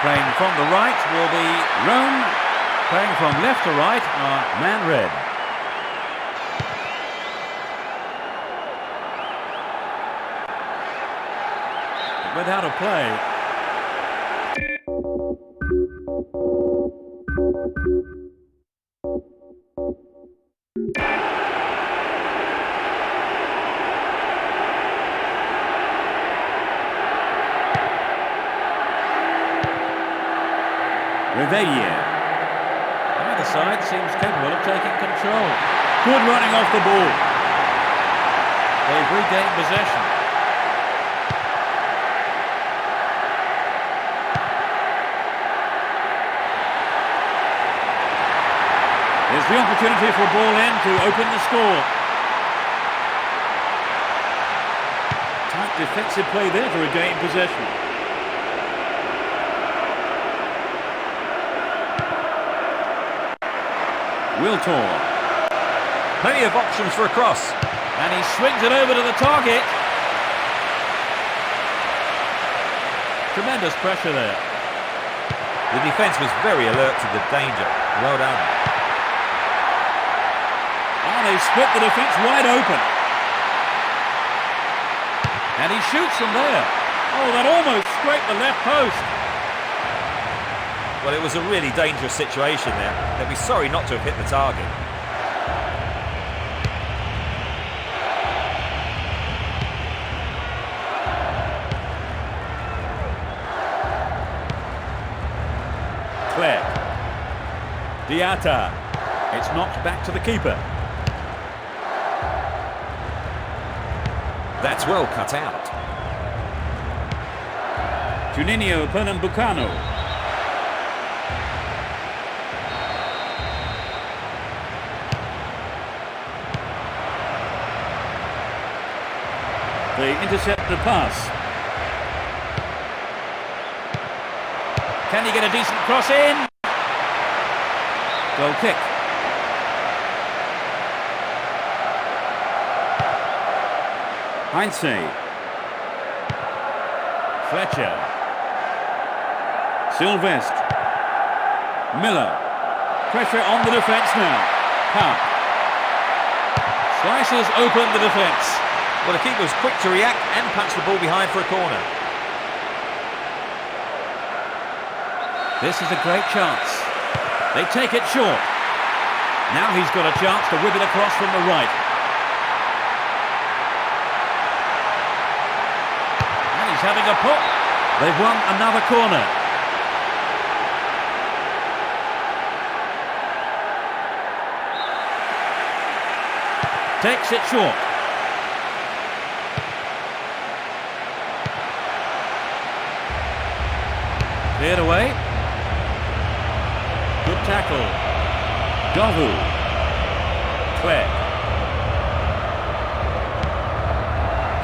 Playing from the right will be Rome. Playing from left to right are Man Red. It went out of play. Reveille. Either side seems capable of taking control. Good running off the ball. They've regained possession. Here's the opportunity for a ball in to open the score. Tight defensive play there to regain possession. Wiltor. Plenty of options for a cross. And he swings it over to the target. Tremendous pressure there. The defence was very alert to the danger. Well done. Oh, they split the defence wide open. And he shoots from there. Oh, that almost scraped the left post. Well, it was a really dangerous situation there. They'll be sorry not to have hit the target. Clerc. Diatta. It's knocked back to the keeper. That's well cut out. Juninho Pernambucano. They intercept the pass. Can he get a decent cross in? Goal kick. Heinze. Fletcher. Sylvestre. Miller. Pressure on the defence now. Park. Slices open the defence. Well, the keeper was quick to react and punch the ball behind for a corner. This is a great chance. They take it short. Now he's got a chance to whip it across from the right. And he's having a pop. They've won another corner. Takes it short. Cleared away. Good tackle. Dovu. Clerc.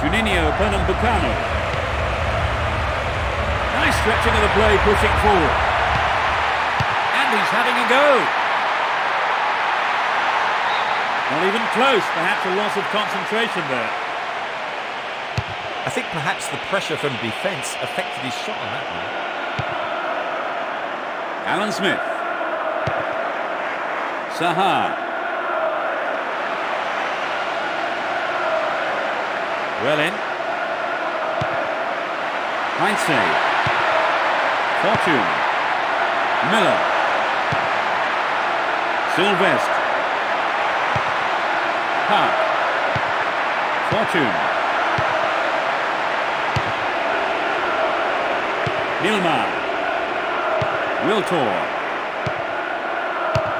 Juninho Pernambucano. Nice stretching of the play, pushing forward. And he's having a go. Not even close, perhaps a loss of concentration there. I think perhaps the pressure from defence affected his shot on that one. Alan Smith. Sahar. Well in. Heinze. Fortune. Miller. Sylvestre. Park. Fortune. Nilmar. Wiltor.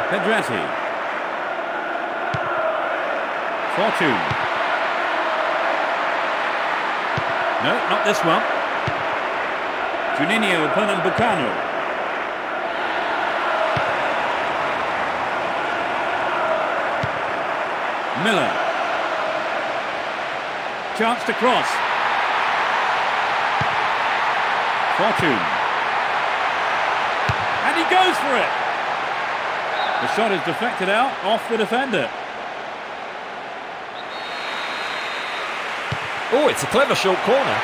Pedrati. Fortune. No, not this one. Juninho Pernambucano. Miller. Chance to cross. Fortune. And he goes for it. The shot is deflected out off the defender. Oh, it's a clever short corner.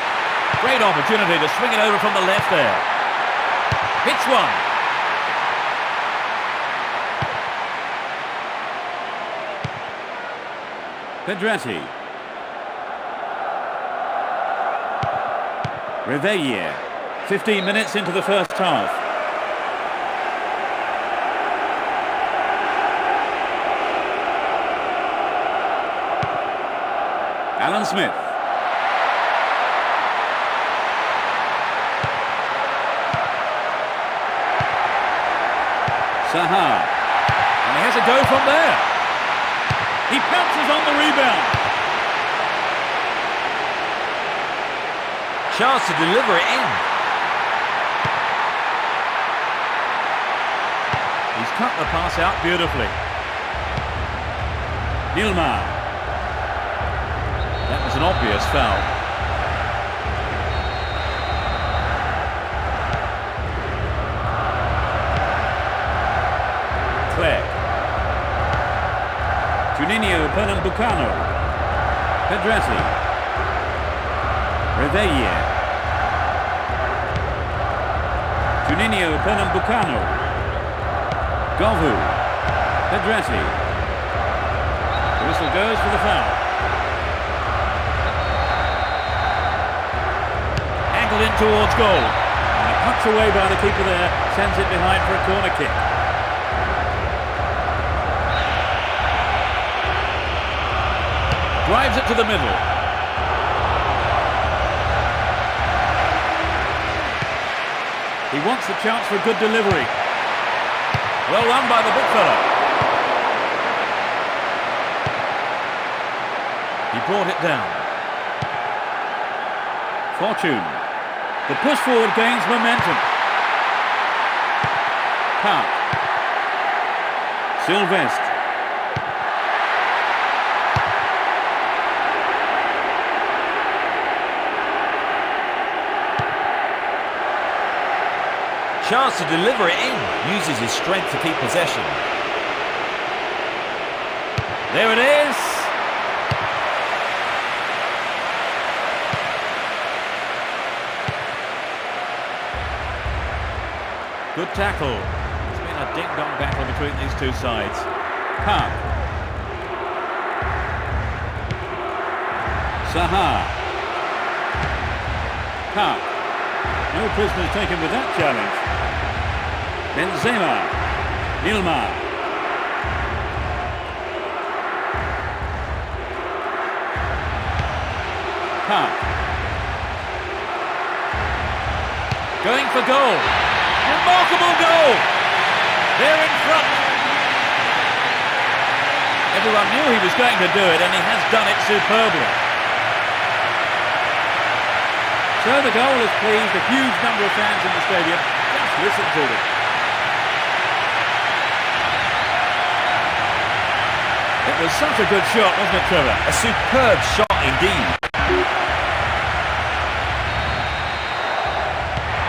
Great opportunity to swing it over from the left there. Hits one. Pedrati. Reveille. 15 minutes into the first half. Alan Smith. Saha. And he has a go from there. He pounces on the rebound. Chance to deliver it in. He's cut the pass out beautifully. Nilmar. That was an obvious foul. Clegg. Juninho Pernambucano. Pedrati. Reveille. Juninho Pernambucano. Govu. Pedrati. The whistle goes for the foul. Angled in towards goal. And a punch away by the keeper there sends it behind for a corner kick. Drives it to the middle. He wants the chance for a good delivery. Well run by the big fella. He brought it down. Fortune. The push forward gains momentum. Park. Sylvestre. Chance to deliver it in. Uses his strength to keep possession. There it is. Good tackle. It's been a ding-dong battle between these two sides. Park. Saha. Park. No prisoners taken with that challenge. Benzema. Nilmar. Park. Going for goal. Remarkable goal. They're in front. Everyone knew he was going to do it, and he has done it superbly. So the goal has pleased a huge number of fans in the stadium. Just listen to them. It was such a good shot, wasn't it, Trevor? A superb shot indeed.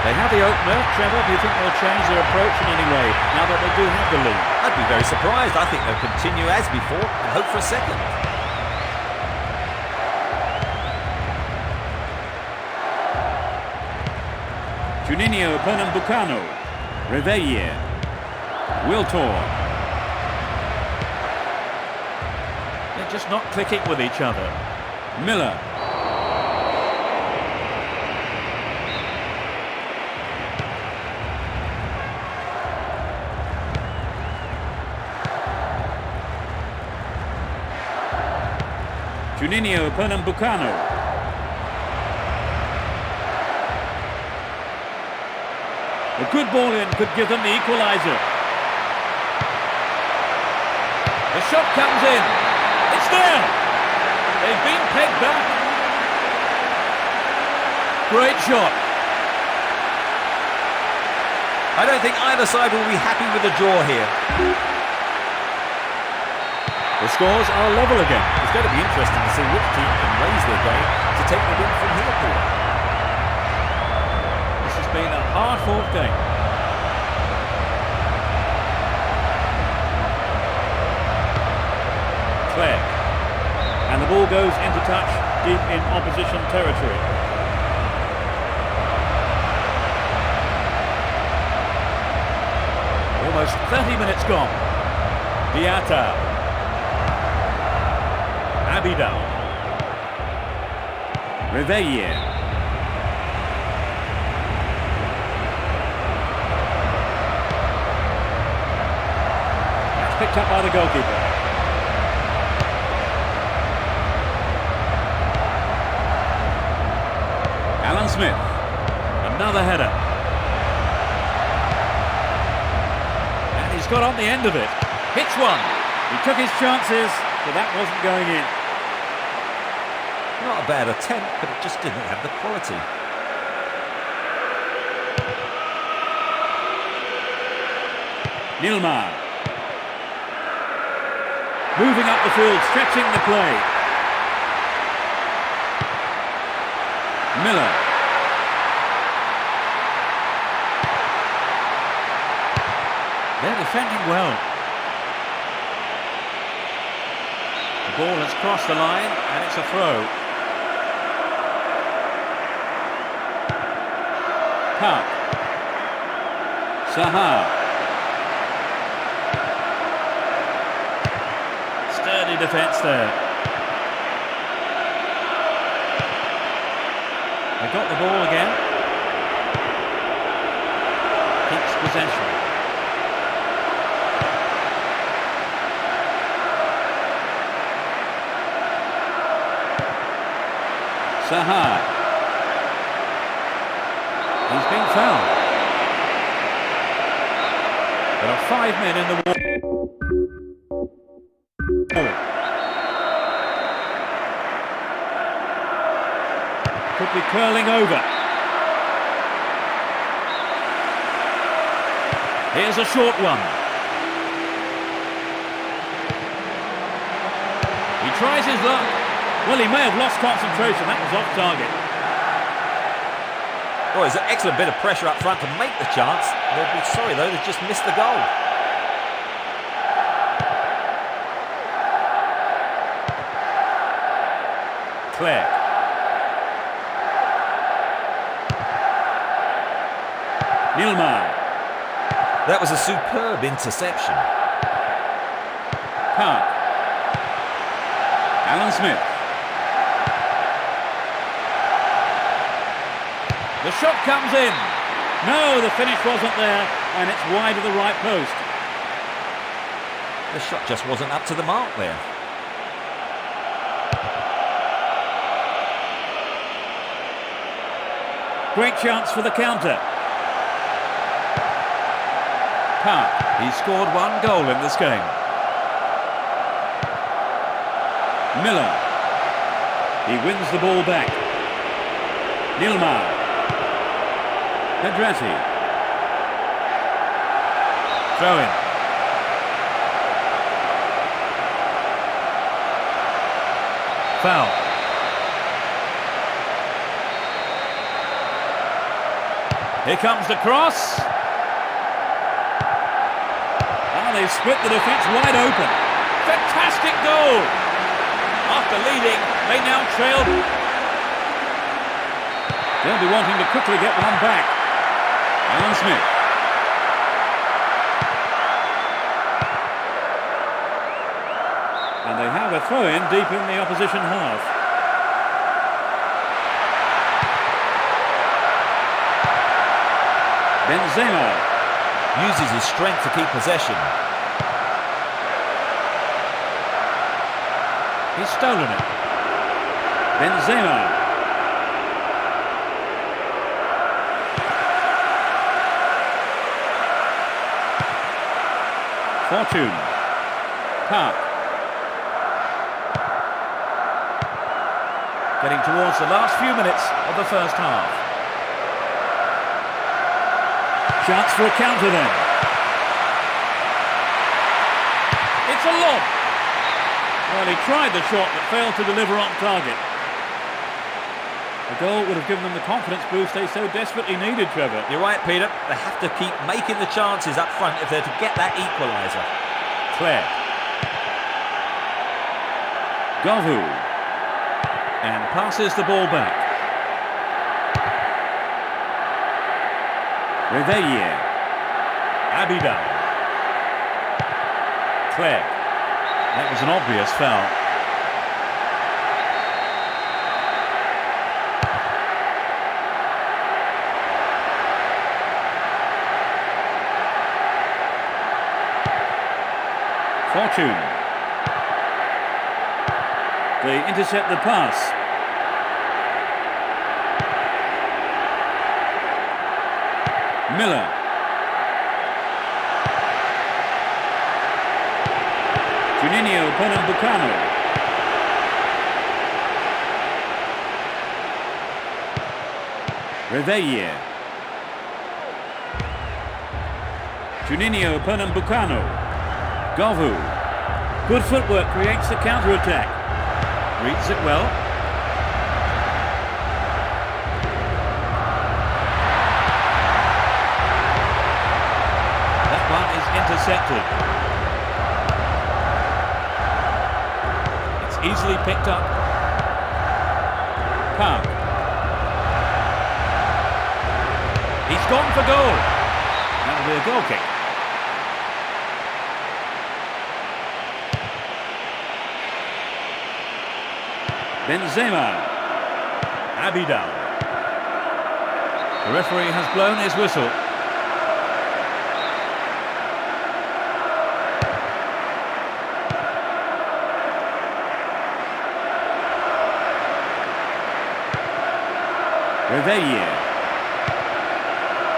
They have the opener. Trevor, do you think they'll change their approach in any way now that they do have the lead? I'd be very surprised. I think they'll continue as before and hope for a second. Juninho Pernambucano. Reveille. Wiltor. They're just not clicking with each other. Miller. Juninho Pernambucano. A good ball in could give them the equaliser. The shot comes in. It's there. They've been pegged back. Great shot. I don't think either side will be happy with the draw here. The scores are level again. It's going to be interesting to see which team can raise their game to take the win from here, Peter. This has been a hard-fought game. Clegg. And the ball goes into touch deep in opposition territory. Almost 30 minutes gone. Diata. Abidal. Reveille. That's picked up by the goalkeeper. Alan Smith. Another header. And he's got on the end of it. Hits one. He took his chances, but that wasn't going in. Not a bad attempt, but it just didn't have the quality. Nilmar. Moving up the field, stretching the play. Miller. They're defending well. The ball has crossed the line and it's a throw. Park. Sahar. Sturdy defence there. They got the ball again. Keeps possession. Sahar. He's been fouled. There are 5 men in the wall. Could be curling over. Here's a short one. He tries his luck. Well, he may have lost concentration. That was off target. Oh, there's an excellent bit of pressure up front to make the chance. They'll be sorry, though, they've just missed the goal. Claire. Nilmar. That was a superb interception. Park. Alan Smith. The shot comes in. No, the finish wasn't there, and it's wide of the right post. The shot just wasn't up to the mark there. Great chance for the counter. Park. He scored 1 goal in this game. Miller. He wins the ball back. Nilmar. Pedrati. Throw in. Foul. Here comes the cross. And they've split the defence wide open. Fantastic goal. After leading, they now trail. They'll be wanting to quickly get one back. Alan Smith. And they have a throw-in deep in the opposition half. Benzema uses his strength to keep possession. He's stolen it. Benzema. Fortune. Park. Getting towards the last few minutes of the first half. Chance for a counter then. It's a lob. Well, he tried the shot but failed to deliver on target. A goal would have given them the confidence boost they so desperately needed, Trevor. You're right, Peter. They have to keep making the chances up front if they're to get that equaliser. Claire. Govu. And passes the ball back. Reveille. Abidal. clear. That was an obvious foul. Fortune. They intercept the pass. Miller. Juninho Pernambucano. Reveille. Juninho Pernambucano. Govu. Good footwork creates the counter-attack. Reads it well. That one is intercepted. It's easily picked up. Park. He's gone for goal. That'll be a goal kick. Benzema. Abidal. The referee has blown his whistle. Reveille.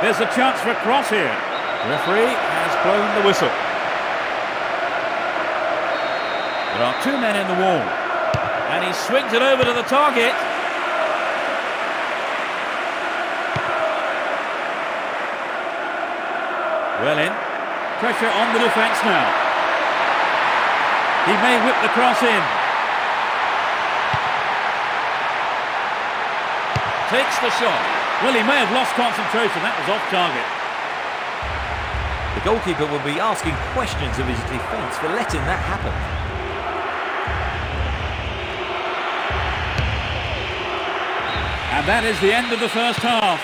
There's a chance for a cross here. The referee has blown the whistle. There are two men in the wall. And he swings it over to the target. Well in. Pressure on the defence now. He may whip the cross in. Takes the shot. Well, he may have lost concentration. That was off target. The goalkeeper will be asking questions of his defence for letting that happen. And that is the end of the first half.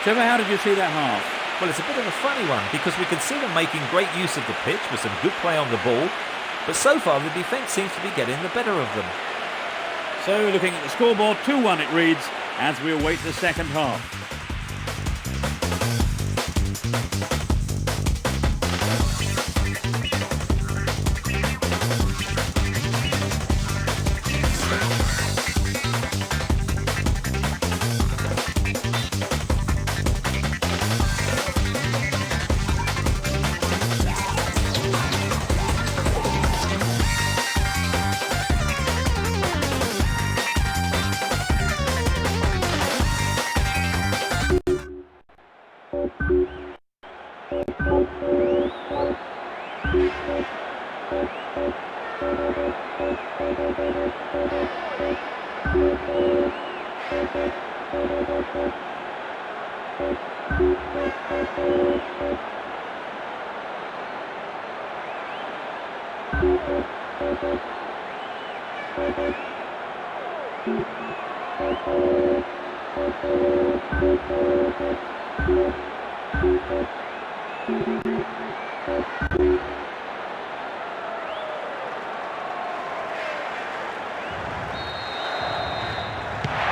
Trevor, how did you see that half? Well, it's a bit of a funny one because we can see them making great use of the pitch with some good play on the ball. But so far, the defence seems to be getting the better of them. So, looking at the scoreboard, 2-1 it reads as we await the second half.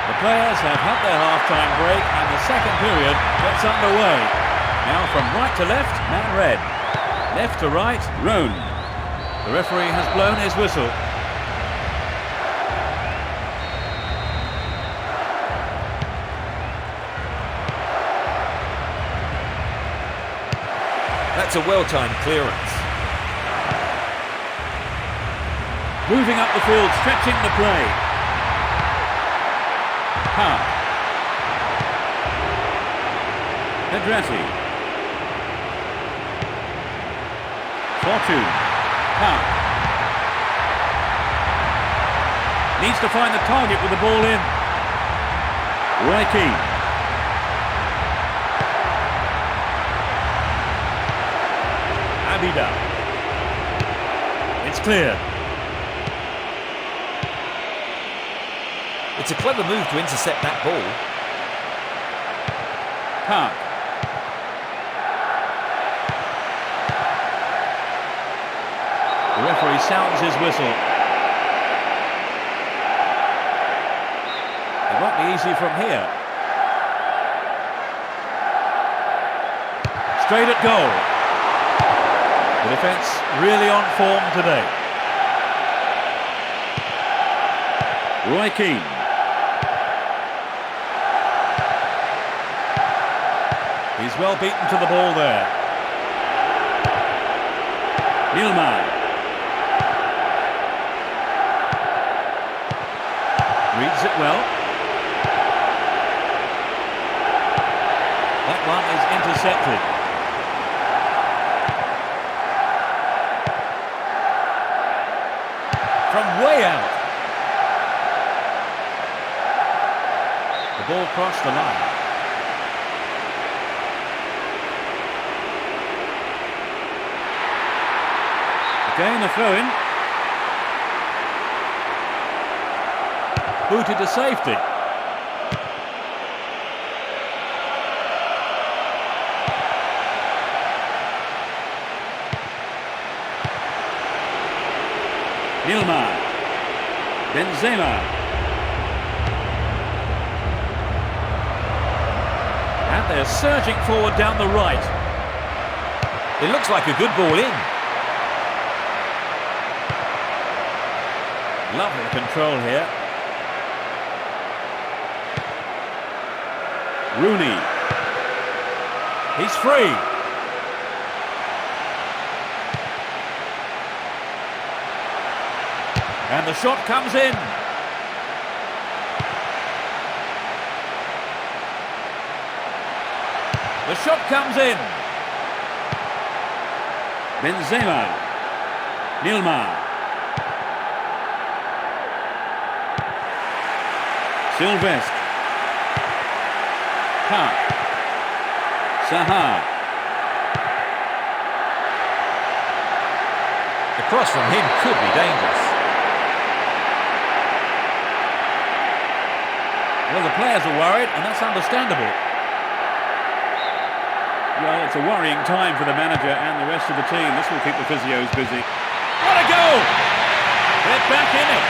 The players have had their half-time break and the second period gets underway. Now from right to left, man red. Left to right, roan. The referee has blown his whistle. That's a well-timed clearance. Moving up the field, stretching the play. Park. Pedrati. Fortune. Park. Needs to find the target with the ball in. Roy Keane. Abidal. It's cleared. It's a clever move to intercept that ball. Park. he sounds his whistle. It won't be easy from here. Straight at goal. The defence really on form today. Roy Keane. He's well beaten to the ball there. Nilman. Reads it well. That one is intercepted. From way out. The ball crossed the line. Again a throw-in. Booted to safety. Nilman. Benzema. And they're surging forward down the right. It looks like a good ball in. Lovely control here. Rooney. He's free. And the shot comes in. The shot comes in. Benzema. Nilman. Sylvestre. Park. Sahar. The cross from him could be dangerous. Well, the players are worried, and that's understandable. Well, it's a worrying time for the manager and the rest of the team. This will keep the physios busy. What a goal! They're back in it.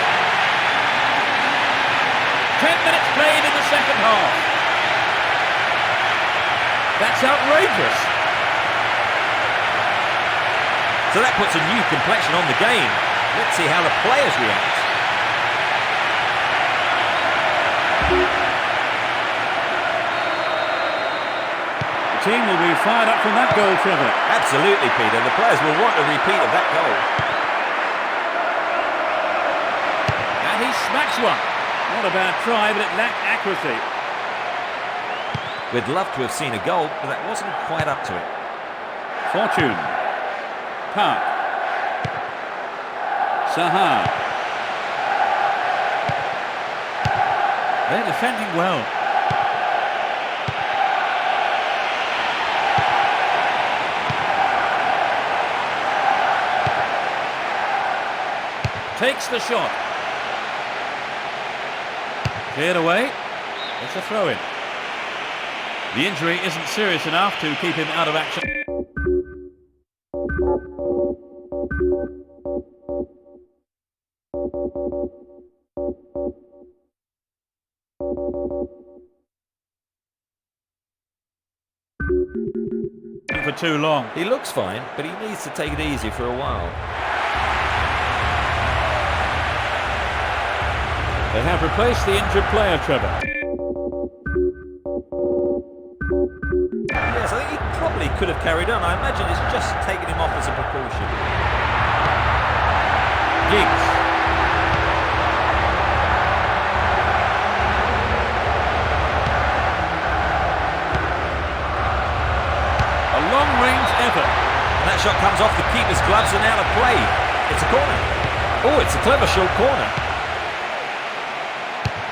10 minutes played in the second half. That's outrageous. So that puts a new complexion on the game. Let's see how the players react. The team will be fired up from that goal, Trevor. Absolutely, Peter. The players will want a repeat of that goal. And he smacks one. Not a bad try, but it lacked accuracy. We'd love to have seen a goal, but that wasn't quite up to it. Fortune. Park. Sahar. They're defending well. Takes the shot. Cleared away. It's a throw-in. The injury isn't serious enough to keep him out of action. For too long. He looks fine, but he needs to take it easy for a while. They have replaced the injured player, Trevor. Yes, I think he probably could have carried on. I imagine it's just taken him off as a precaution. Giggs. A long-range effort. And that shot comes off the keeper's gloves and out of play. It's a corner. Oh, it's a clever short corner.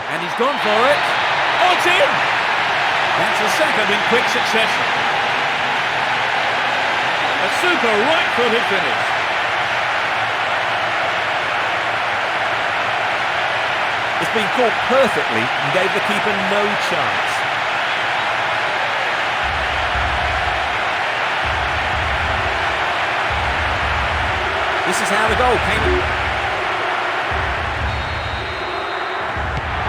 And he's gone for it. Oh, it's in! That's the second in quick succession. A super right-footed finish. It's been caught perfectly and gave the keeper no chance. This is how the goal came.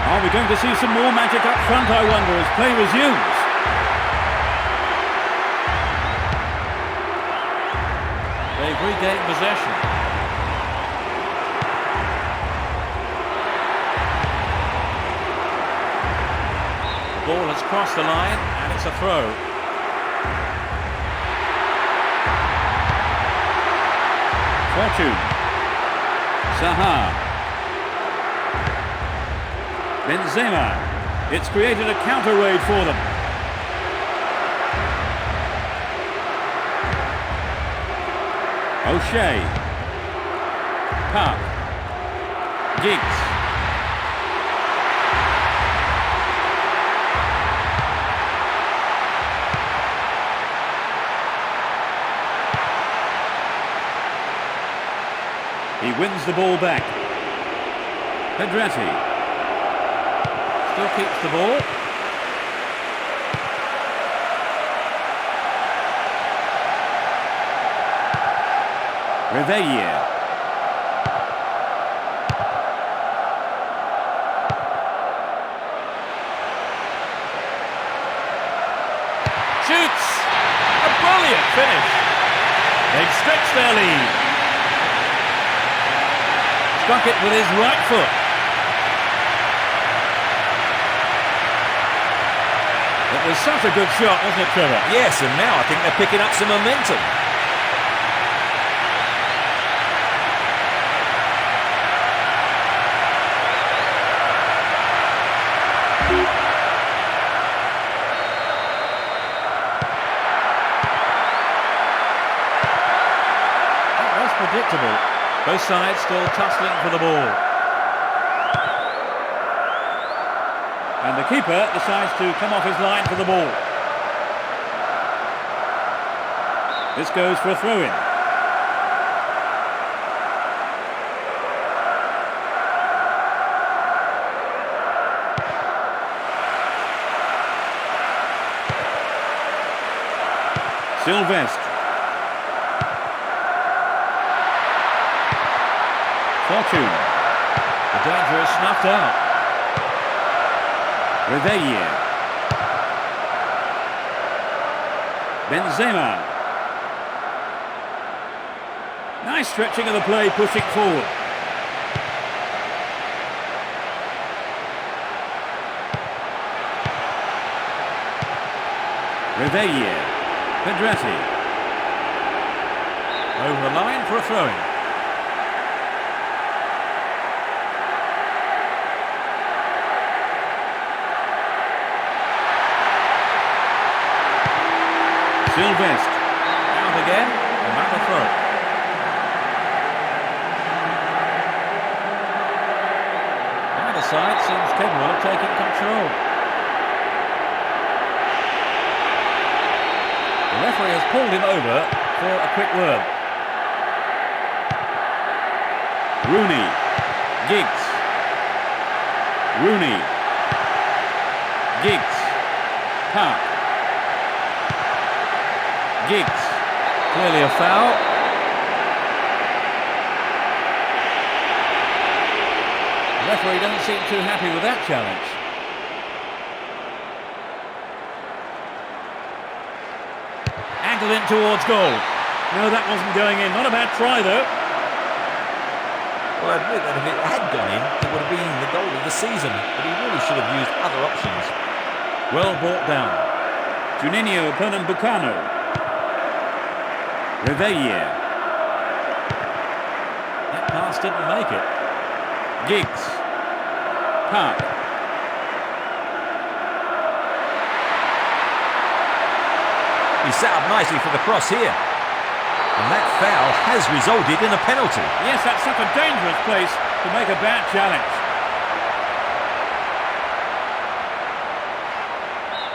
Are we going to see some more magic up front, I wonder, as play resumes? They've regained possession. The ball has crossed the line and it's a throw. Fortune. Zaha. Benzema. It's created a counter raid for them. O'Shea. Park. Giggs. He wins the ball back. Pedrati. Still keeps the ball. Reveille. Shoots! A brilliant finish. They've stretched their lead. Struck it with his right foot. It was such a good shot, wasn't it, Trevor? Yes, and now I think they're picking up some momentum. That was predictable. Both sides still tussling for the ball. And the keeper decides to come off his line for the ball. This goes for a throw-in. Sylvestre. Fortune. The danger is snuffed out. Reveille. Benzema. Nice stretching of the play, pushing forward. Reveille. Pedrati. Over the line for a throw-in. Sylvestre. Out again. Another throw. Either side seems capable of taking control. The referee has pulled him over for a quick word. Rooney. Giggs. Rooney. Giggs. Park. Giggs. Clearly a foul. The referee doesn't seem too happy with that challenge. Angled in towards goal. No, that wasn't going in. Not a bad try, though. Well, I admit that if it had gone in, it would have been the goal of the season. But he really should have used other options. Well brought down. Juninho Pernambucano. Reveille. That pass didn't make it. Giggs. Park. He set up nicely for the cross here. And that foul has resulted in a penalty. Yes, that's such a dangerous place to make a bad challenge.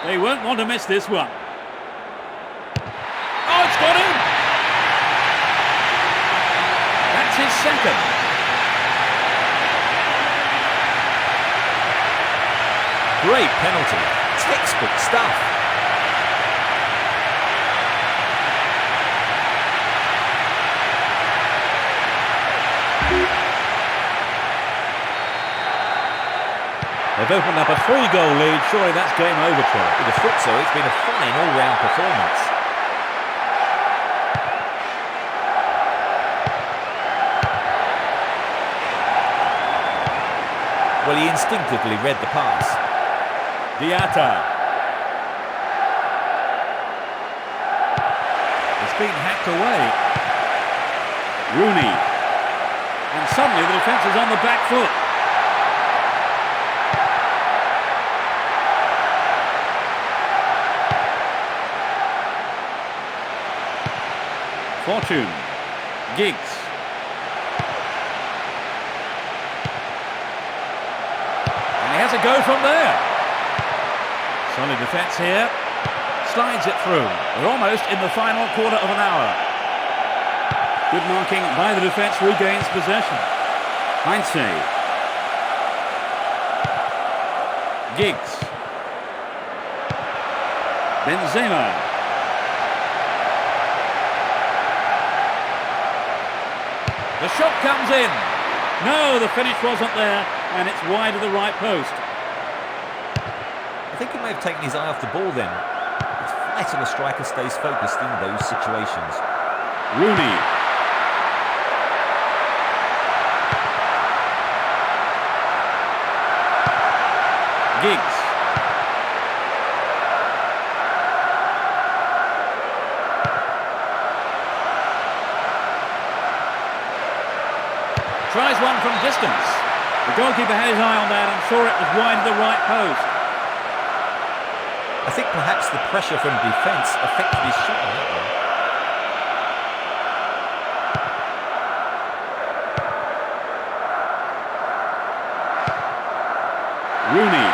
They won't want to miss this one. Oh, it's got him! That's his second. Great penalty. Textbook stuff. They've opened up a 3-goal lead. Surely that's game over, Troy. With a foot, so it's been a fine all-round performance. Well, he instinctively read the pass. Diatta. It's been hacked away. Rooney. And suddenly the defence is on the back foot. Fortune. Giggs. And he has a go from there. Solid defence here. Slides it through. We're almost in the final quarter of an hour. Good marking by the defence, regains possession. Heinze. Giggs. Benzema. The shot comes in. No, the finish wasn't there, and it's wide of the right post. I think he may have taken his eye off the ball then. It's vital a striker stays focused in those situations. Rooney. Giggs. Tries one from distance. The goalkeeper had his eye on that and saw it was wide of the right post. I think perhaps the pressure from defence affected his shot on that one. Rooney.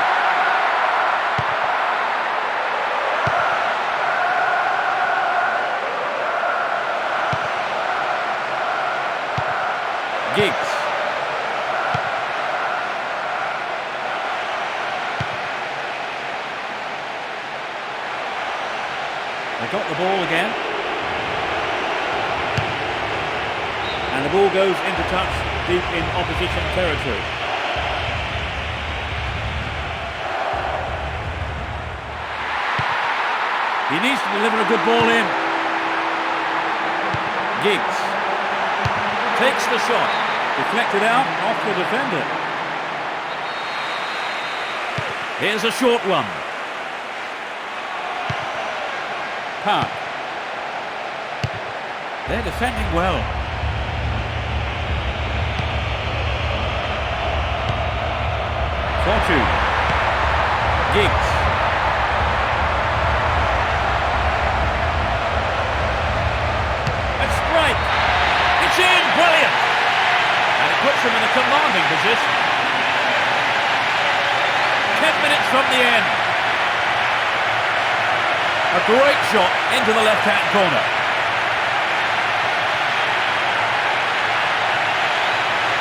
Giggs. They got the ball again. And the ball goes into touch deep in opposition territory. He needs to deliver a good ball in. Giggs takes the shot, deflected out off the defender. Here's a short one. Park. They're defending well. Fortune. Giggs. It's in, brilliant! And it puts them in a commanding position. 10 minutes from the end. A great shot into the left-hand corner.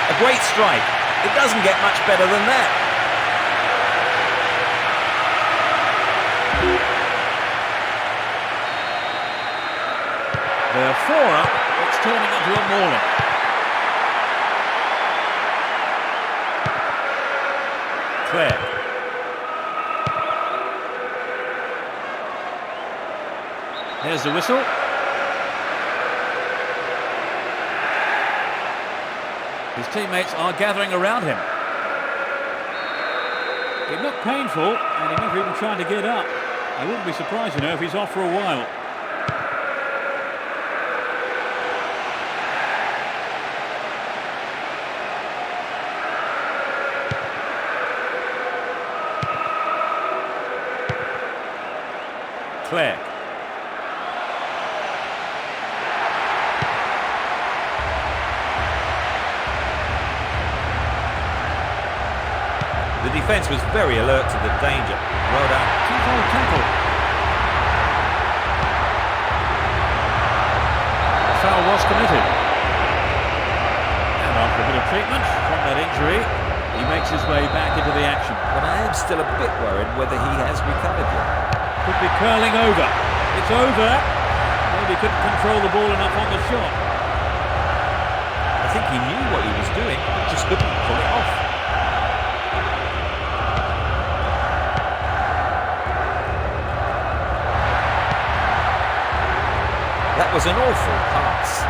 A great strike. It doesn't get much better than that. They're 4 up. It's turning into a mauling. Claire. Here's the whistle. His teammates are gathering around him. It looked painful, and he never even tried to get up. I wouldn't be surprised, if he's off for a while. Clerc. The defence was very alert to the danger. Well done. Tackle. The foul was committed. And after a bit of treatment from that injury, he makes his way back into the action. But I am still a bit worried whether he has recovered yet. Could be curling over. It's over. Maybe couldn't control the ball enough on the shot. I think he knew what he was doing, but just couldn't pull it off. That was an awful pass.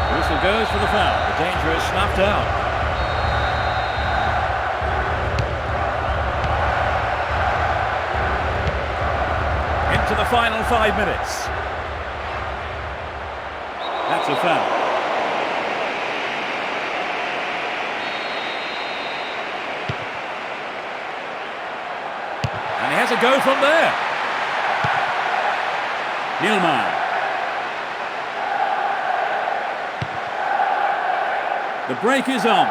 The whistle goes for the foul. The danger is snuffed out. Into the final 5 minutes. That's a foul. And he has a go from there. Nilman. The break is on.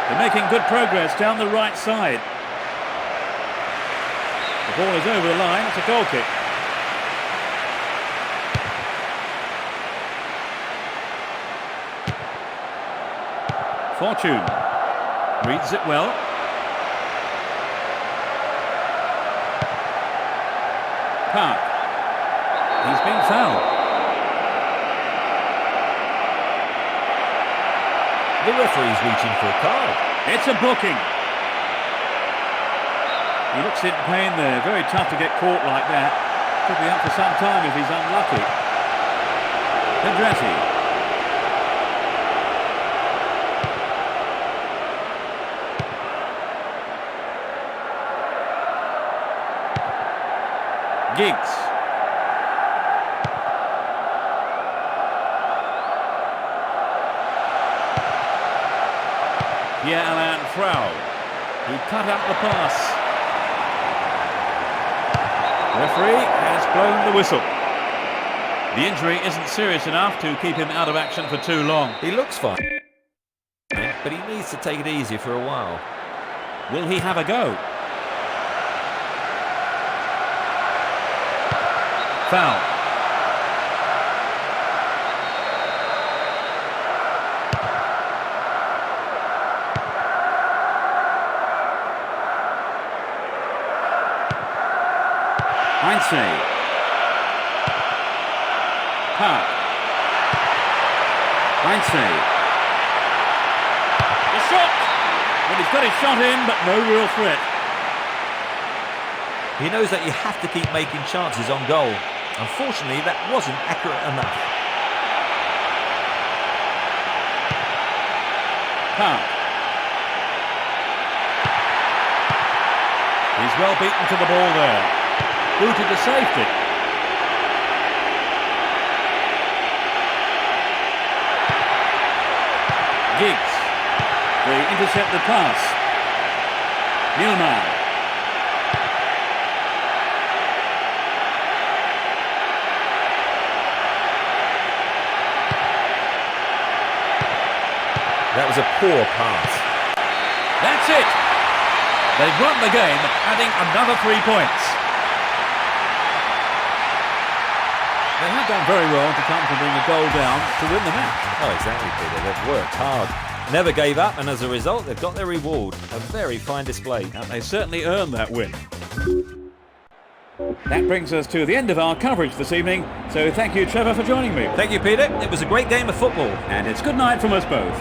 They're making good progress down the right side. The ball is over the line. It's a goal kick. Fortune reads it well. Park. He's been fouled. The referee's reaching for a card. It's a booking. He looks in pain there. Very tough to get caught like that. Could be up for some time if he's unlucky. Pedretti. Giggs. Pierre-Alain Frau. He cut out the pass. Referee has blown the whistle. The injury isn't serious enough to keep him out of action for too long. He looks fine, but he needs to take it easy for a while. Will he have a go? Foul. Heinze. Park. Heinze. The shot! Well, he's got his shot in, but no real threat. He knows that you have to keep making chances on goal. Unfortunately, that wasn't accurate enough. Park. He's well beaten to the ball there. Booted to safety. Giggs. They intercept the pass. Nilman. That was a poor pass. That's it. They've won the game, adding another 3 points. They have done very well to come from being a goal down to win the match. Oh, exactly, Peter. They've worked hard. Never gave up, and as a result, they've got their reward. A very fine display. And they certainly earned that win. That brings us to the end of our coverage this evening. So thank you, Trevor, for joining me. Thank you, Peter. It was a great game of football. And it's good night from us both.